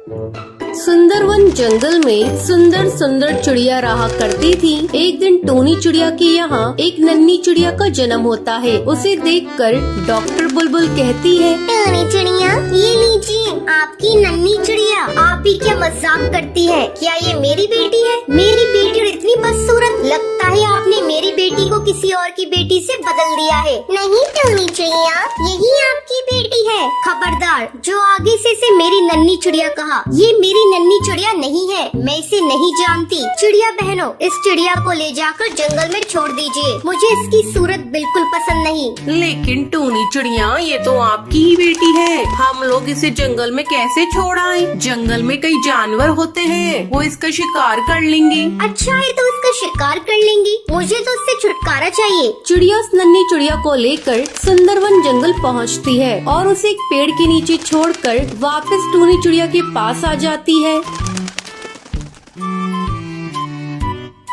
सुंदरवन जंगल में सुंदर सुंदर चिड़िया रहा करती थी। एक दिन टोनी चिड़िया के यहाँ एक नन्ही चिड़िया का जन्म होता है। उसे देखकर डॉक्टर बुलबुल कहती है, टोनी चिड़िया, ये लीजिए आपकी नन्ही चिड़िया। आप भी क्या मजाक करती है? क्या ये मेरी बेटी है? मेरी बेटी इतनी बदसूरत, लगता है आपने मेरी बेटी को किसी और की बेटी से बदल दिया है। नहीं टोनी चिड़िया, यही आपकी बेटी है। खबरदार, जो आगे से इसे मेरी नन्ही चिड़िया कहा, ये मेरी नन्ही चिड़िया नहीं है। मैं इसे नहीं जानती। चिड़िया बहनों, इस चिड़िया को ले जाकर जंगल में छोड़ दीजिए। मुझे इसकी सूरत बिल्कुल पसंद नहीं। लेकिन टोनी चिड़िया, ये तो आपकी ही बेटी है। हम लोग इसे जंगल में कैसे छोड़ आए? जंगल में कई जानवर होते हैं, वो इसका शिकार कर लेंगे। अच्छा है तो इसका शिकार कर लेंगी। मुझे तो इससे छुटकारा चाहिए। चिड़िया उस नन्ही चिड़िया को लेकर सुंदरवन जंगल पहुँचती है और उसे एक पेड़ के नीचे छोड़कर वापस टोनी चिड़िया के पास आ जाती है।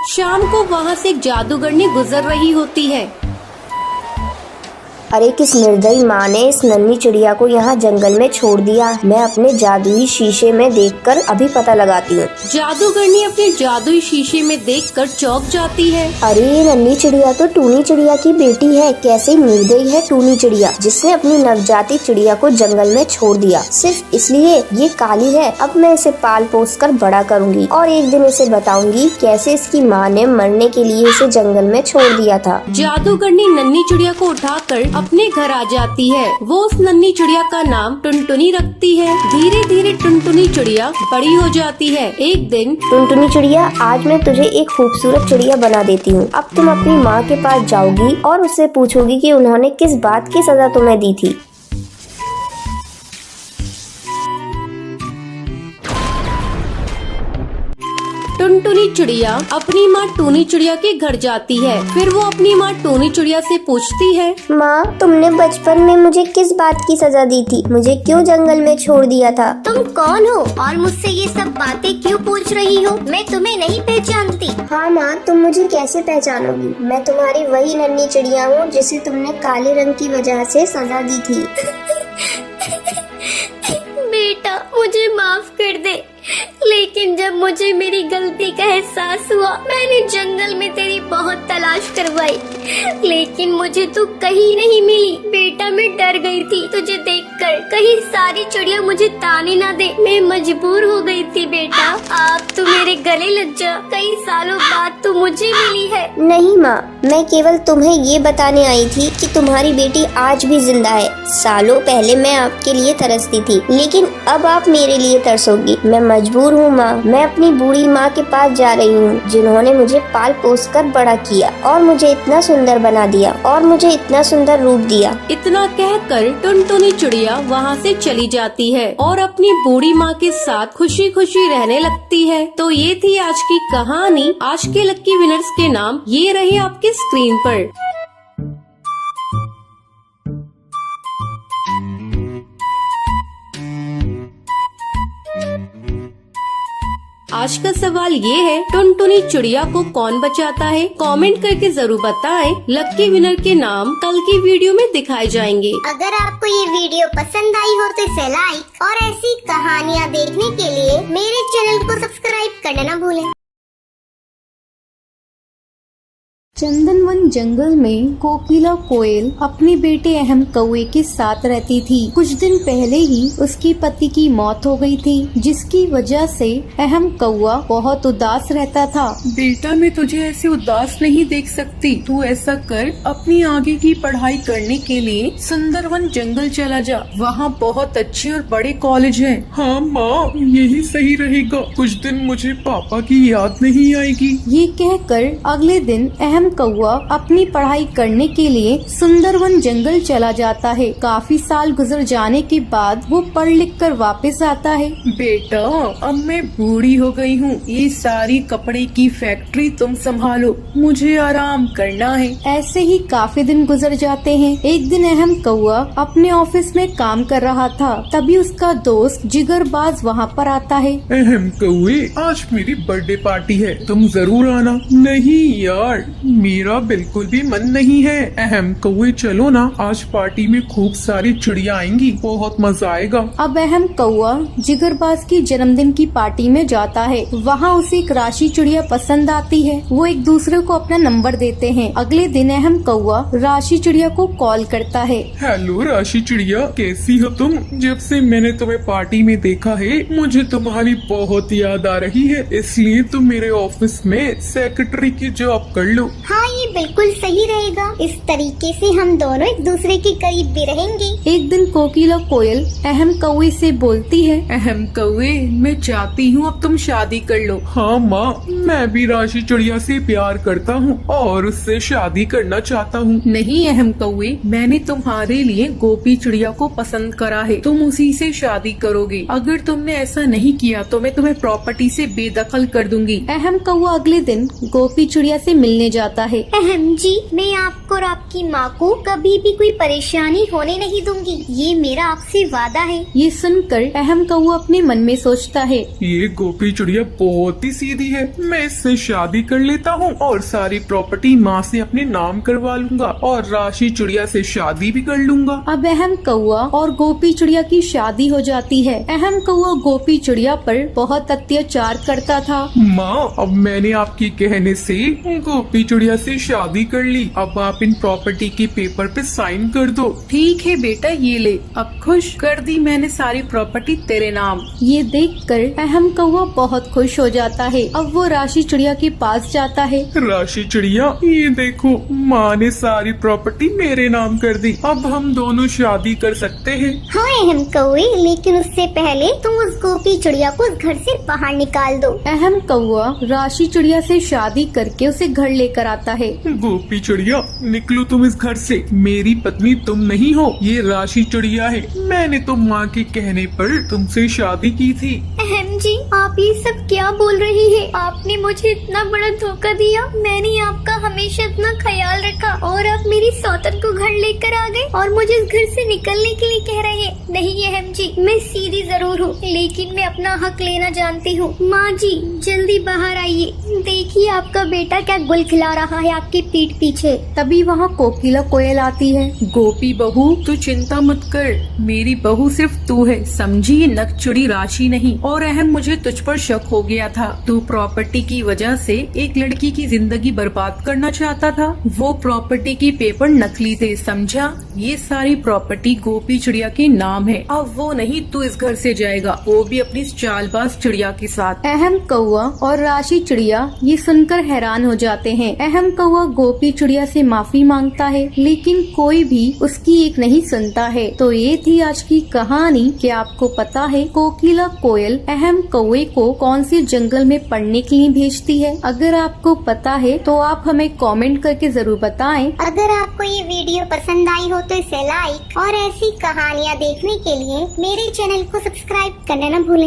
शाम को वहाँ से एक जादूगरनी गुजर रही होती है। अरे किस निर्दयी माँ ने इस नन्ही चिड़िया को यहाँ जंगल में छोड़ दिया। मैं अपने जादुई शीशे में देखकर अभी पता लगाती हूँ। जादूगरनी अपने जादुई शीशे में देखकर चौंक जाती है। अरे ये नन्ही चिड़िया तो टूनी चिड़िया की बेटी है। कैसे निर्दयी है टूनी चिड़िया, जिसने अपनी नवजाती चिड़िया को जंगल में छोड़ दिया सिर्फ इसलिए ये काली है। अब मैं इसे पाल पोस कर बड़ा करूँगी और एक दिन इसे बताऊंगी कैसे इसकी माँ ने मरने के लिए इसे जंगल में छोड़ दिया था। जादूगरनी नन्ही चिड़िया को उठाकर अपने घर आ जाती है। वो उस नन्ही चिड़िया का नाम टुनटुनी रखती है। धीरे धीरे टुनटुनी चिड़िया बड़ी हो जाती है। एक दिन, टुनटुनी चिड़िया, आज मैं तुझे एक खूबसूरत चिड़िया बना देती हूँ। अब तुम अपनी माँ के पास जाओगी और उससे पूछोगी कि उन्होंने किस बात की सजा तुम्हें दी थी। टुनटुनी चिड़िया अपनी माँ टूनी चिड़िया के घर जाती है। फिर वो अपनी माँ टूनी चिड़िया से पूछती है, माँ, तुमने बचपन में मुझे किस बात की सजा दी थी? मुझे क्यों जंगल में छोड़ दिया था? तुम कौन हो और मुझसे ये सब बातें क्यों पूछ रही हो? मैं तुम्हें नहीं पहचानती। हाँ माँ, तुम मुझे कैसे पहचानोगी? मैं तुम्हारी वही नन्ही चिड़िया हूँ जिसे तुमने काले रंग की वजह से सजा दी थी। बेटा, मुझे माफ कर दे, लेकिन जब मुझे मेरी गलती का एहसास हुआ, मैंने जंगल में तेरी बहुत तलाश करवाई, लेकिन मुझे तू कहीं नहीं मिली। बेटा, मैं डर गई थी तुझे देखकर, कहीं सारी चिड़िया मुझे ताने ना दे। मैं मजबूर हो गई थी बेटा। आप तू मेरे गले लग जा। कई सालों बाद तू मुझे मिली है। नहीं माँ, मैं केवल तुम्हें ये बताने आई थी कि तुम्हारी बेटी आज भी जिंदा है। सालों पहले मैं आपके लिए तरसती थी, लेकिन अब आप मेरे लिए तरसोगी। मैं मजबूर हूँ माँ। मैं अपनी बूढ़ी माँ के पास जा रही हूँ, जिन्होंने मुझे पाल पोस कर बड़ा किया और मुझे इतना सुंदर बना दिया और मुझे इतना सुंदर रूप दिया। इतना कहकर टुनटुनी चिड़िया वहाँ से चली जाती है और अपनी बूढ़ी माँ के साथ खुशी खुशी रहने लगती है। तो ये थी आज की कहानी। आज के लक्की विनर्स के नाम ये रहे आपके स्क्रीन पर। आज का सवाल ये है, टुनटुनी चिड़िया को कौन बचाता है? कमेंट करके जरूर बताएं। लक्की विनर के नाम कल की वीडियो में दिखाए जाएंगे। अगर आपको ये वीडियो पसंद आई हो तो इसे लाइक और ऐसी कहानियाँ देखने के लिए मेरे चैनल को सब्सक्राइब करना न भूलें। चंदनवन जंगल में कोकिला कोयल अपने बेटे अहम कौवे के साथ रहती थी। कुछ दिन पहले ही उसके पति की मौत हो गई थी, जिसकी वजह से अहम कौवा बहुत उदास रहता था। बेटा, मैं तुझे ऐसे उदास नहीं देख सकती। तू ऐसा कर, अपनी आगे की पढ़ाई करने के लिए सुंदरवन जंगल चला जा। वहाँ बहुत अच्छे और बड़े कॉलेज हैं। हाँ माँ, यही सही रहेगा। कुछ दिन मुझे पापा की याद नहीं आएगी। ये कहकर अगले दिन अहम कौवा अपनी पढ़ाई करने के लिए सुंदरवन जंगल चला जाता है। काफी साल गुजर जाने के बाद वो पढ़ लिख कर वापस आता है। बेटा, अब मैं बूढ़ी हो गई हूँ। ये सारी कपड़े की फैक्ट्री तुम संभालो, मुझे आराम करना है। ऐसे ही काफी दिन गुजर जाते हैं। एक दिन अहम कौवा अपने ऑफिस में काम कर रहा था, तभी उसका दोस्त जिगरबाज वहाँ पर आता है। अहम कौवे, आज मेरी बर्थडे पार्टी है, तुम जरूर आना। नहीं यार, मेरा बिल्कुल भी मन नहीं है। अहम कौवे चलो ना, आज पार्टी में खूब सारी चिड़िया आएंगी, बहुत मजा आएगा। अब अहम कौआ जिगरबाज की जन्मदिन की पार्टी में जाता है। वहाँ उसे एक राशि चिड़िया पसंद आती है। वो एक दूसरे को अपना नंबर देते हैं। अगले दिन अहम कौआ राशि चिड़िया को कॉल करता है। हेलो राशि चिड़िया, कैसी हो तुम? जब से मैंने तुम्हें पार्टी में देखा है, मुझे तुम्हारी बहुत याद आ रही है, इसलिए तुम मेरे ऑफिस में सेक्रेटरी की जॉब कर लो। हाँ, ये बिल्कुल सही रहेगा। इस तरीके से हम दोनों एक दूसरे के करीब भी रहेंगे। एक दिन कोकिला कोयल अहम कौवे से बोलती है। अहम कौवे, मैं चाहती हूँ अब तुम शादी कर लो। हाँ माँ, मैं भी राशि चिड़िया से प्यार करता हूँ और उससे शादी करना चाहता हूँ। नहीं अहम कौवे, मैंने तुम्हारे लिए गोपी चिड़िया को पसंद करा है, तुम उसी से शादी करोगे। अगर तुमने ऐसा नहीं किया तो मैं तुम्हें प्रॉपर्टी से बेदखल कर दूंगी। अहम कौआ अगले दिन गोपी चिड़िया से मिलने जाता है। अहम जी, मैं आपको और आपकी माँ को कभी भी कोई परेशानी होने नहीं दूंगी, ये मेरा आपसे वादा है। ये सुनकर अहम कौआ अपने मन में सोचता है, ये गोपी चिड़िया बहुत ही सीधी है, मैं इससे शादी कर लेता हूँ और सारी प्रॉपर्टी माँ से अपने नाम करवा लूंगा और राशि चिड़िया से शादी भी कर लूंगा। अब अहम कौआ और गोपी चिड़िया की शादी हो जाती है। अहम कौआ गोपी चिड़िया पर बहुत अत्याचार करता था। माँ, अब मैंने आपके कहने से गोपी चिड़िया से शादी कर ली, अब आप इन प्रॉपर्टी के पेपर पे साइन कर दो। ठीक है बेटा, ये ले, अब खुश कर दी मैंने सारी प्रॉपर्टी तेरे नाम। ये देखकर अहम कौआ बहुत खुश हो जाता है। अब वो राशि चिड़िया के पास जाता है। राशि चिड़िया, ये देखो, माँ ने सारी प्रॉपर्टी मेरे नाम कर दी, अब हम दोनों शादी कर सकते हैं। हाँ अहम कौवे, लेकिन उससे पहले तुम उस गोपी चिड़िया को उस घर से बाहर निकाल दो। अहम कौआ राशि चिड़िया से शादी करके उसे घर लेकर आता है। गोपी चिड़िया, निकलो तुम इस घर से, मेरी पत्नी तुम नहीं हो, ये राशि चिड़िया है। मैंने तो माँ के कहने पर तुमसे शादी की थी। अहम जी, आप ये सब क्या बोल रही है? आपने मुझे इतना बड़ा धोखा दिया, मैंने आपका हमेशा इतना ख्याल रखा और आप मेरी सौतन को घर लेकर आ गए और मुझे इस घर से निकलने के लिए कह रहे हैं। नहीं अहम जी, मैं सीधी जरूर हूँ, लेकिन मैं अपना हक लेना जानती हूँ। माँ जी, जल्दी बाहर आइए, देखिए आपका बेटा क्या गुल खिला रहा है आपकी पीठ पीछे। तभी वहाँ कोकिला कोयल आती है। गोपी बहू, तू चिंता मत कर, मेरी बहू सिर्फ तू है, समझी? ये नकचुरी राशि नहीं। और अहम, मुझे तुझ पर शक हो गया था, तू प्रॉपर्टी की वजह से एक लड़की की जिंदगी बर्बाद करना चाहता था। वो प्रॉपर्टी के पेपर नकली थे, समझा? ये सारी प्रॉपर्टी गोपी चिड़िया के नाम है। अब वो नहीं, तू इस घर से जाएगा, वो भी अपनी चालबाज चिड़िया के साथ। अहम कौआ और राशि चिड़िया ये सुनकर हैरान हो जाते हैं। अहम कौआ गोपी चिड़िया से माफी मांगता है, लेकिन कोई भी उसकी एक नहीं सुनता है। तो ये थी आज की कहानी। क्या आपको पता है कोकिला कोयल अहम कौवे को कौन से जंगल में पढ़ने के लिए भेजती है? अगर आपको पता है तो आप हमें कमेंट करके जरूर बताएं। अगर आपको ये वीडियो पसंद आई हो तो इसे लाइक और ऐसी कहानियाँ देखने के लिए मेरे चैनल को सब्सक्राइब करना न भूलें।